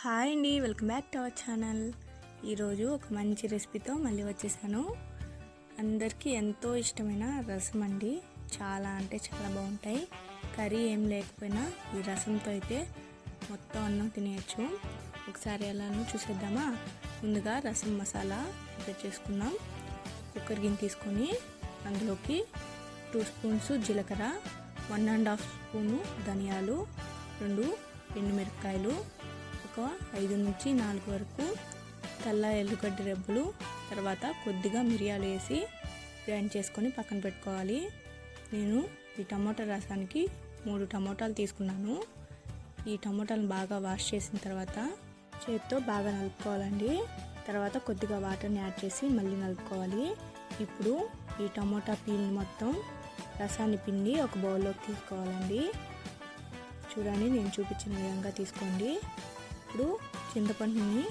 Hi అండి, welcome back to our channel. ఈరోజు ఒక మంచి రెసిపీతో మళ్ళీ వచ్చేసాను. అందరికీ ఎంతో ఇష్టమైన రసం అండి. చాలా అంటే చాలా బాగుంటాయి. కర్రీ ఏం లేకపోయినా ఈ రసంతో అయితే మొత్తం అన్నం తినేయచ్చు. ఒకసారి ఎలానో చూసేద్దామా. ముందుగా రసం మసాలా ప్రిపేర్ చేసుకుందాం. కుక్కర్ గిన్నె తీసుకొని అందులోకి 2 స్పూన్స్ జీలకర్ర, 1.5 స్పూను ధనియాలు, 2 ఎండుమిరపకాయలు, ఒక 5 నుంచి 4 వరకు తెల్ల ఎల్లుగడ్డ రెబ్బలు, తర్వాత కొద్దిగా మిరియాలు వేసి గ్రైండ్ చేసుకొని పక్కన పెట్టుకోవాలి. నేను ఈ టమోటా రసానికి 3 టమోటాలు తీసుకున్నాను. ఈ టమోటాలను బాగా వాష్ చేసిన తర్వాత చేతితో బాగా నలుపుకోవాలండి. తర్వాత కొద్దిగా వాటర్ని యాడ్ చేసి మళ్ళీ నలుపుకోవాలి. ఇప్పుడు ఈ టమోటా పీల్ని మొత్తం రసాన్ని పిండి ఒక బౌల్లోకి తీసుకోవాలండి. చూడండి, నేను చూపించిన విధంగా తీసుకోండి. ఇప్పుడు చింతపండుని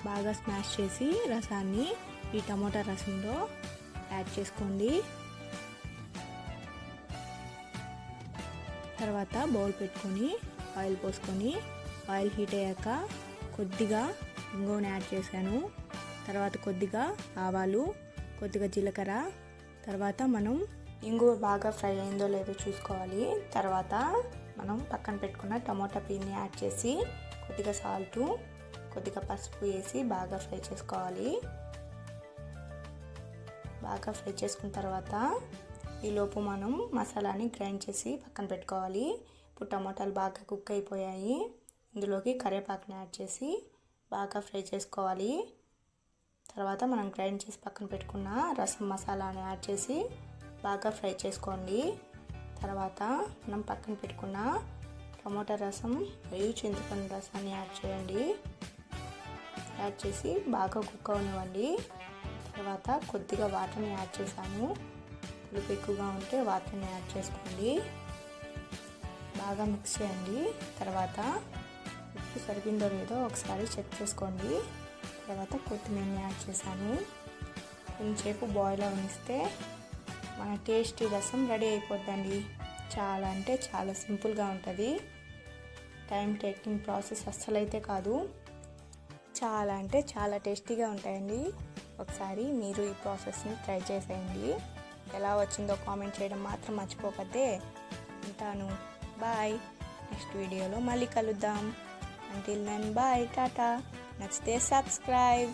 బాగా స్మాష్ చేసి రసాన్ని ఈ టమోటా రసంలో యాడ్ చేసుకోండి. తర్వాత బౌల్ పెట్టుకొని ఆయిల్ పోసుకొని ఆయిల్ హీట్ అయ్యాక కొద్దిగా ఇంగువని యాడ్ చేశాను. తర్వాత కొద్దిగా ఆవాలు, కొద్దిగా జీలకర్ర. తర్వాత మనం ఇంగువ బాగా ఫ్రై అయిందో లేదో చూసుకోవాలి. తర్వాత మనం పక్కన పెట్టుకున్న టమోటా పీల్ని యాడ్ చేసి కొద్దిగా సాల్టు, కొద్దిగా పసుపు వేసి బాగా ఫ్రై చేసుకోవాలి. బాగా ఫ్రై చేసుకున్న తర్వాత ఈలోపు మనం మసాలాని గ్రైండ్ చేసి పక్కన పెట్టుకోవాలి. ఇప్పుడు టమాటాలు బాగా కుక్ అయిపోయాయి. ఇందులోకి కరివేపాకుని యాడ్ చేసి బాగా ఫ్రై చేసుకోవాలి. తర్వాత మనం గ్రైండ్ చేసి పక్కన పెట్టుకున్న రసం మసాలాని యాడ్ చేసి బాగా ఫ్రై చేసుకోండి. తర్వాత మనం పక్కన పెట్టుకున్న టమోటా రసం మరియు చింతపండు రసాన్ని యాడ్ చేయండి. యాడ్ చేసి బాగా కుక్ అవనివ్వండి. తర్వాత కొద్దిగా వాటర్ని యాడ్ చేశాను. పులుపు ఎక్కువగా ఉంటే వాటర్ని యాడ్ చేసుకోండి. బాగా మిక్స్ చేయండి. తర్వాత ఉప్పు సరిపోయిందో లేదో ఒకసారి చెక్ చేసుకోండి. తర్వాత కొత్తిమీరని యాడ్ చేశాను. కొంచెంసేపు బాయిల్ అవనిస్తే మన టేస్టీ రసం రెడీ అయిపోద్దండి. చాలా అంటే చాలా సింపుల్గా ఉంటుంది. టైం టేకింగ్ ప్రాసెస్ అస్సలైతే కాదు. చాలా అంటే చాలా టేస్టీగా ఉంటాయండి. ఒకసారి మీరు ఈ ప్రాసెస్ని ట్రై చేసేయండి. ఎలా వచ్చిందో కామెంట్ చేయడం మాత్రం మర్చిపోకపోతే. ఉంటాను. బాయ్. నెక్స్ట్ వీడియోలో మళ్ళీ కలుద్దాం. Until then bye, tata. నచ్చితే సబ్స్క్రైబ్.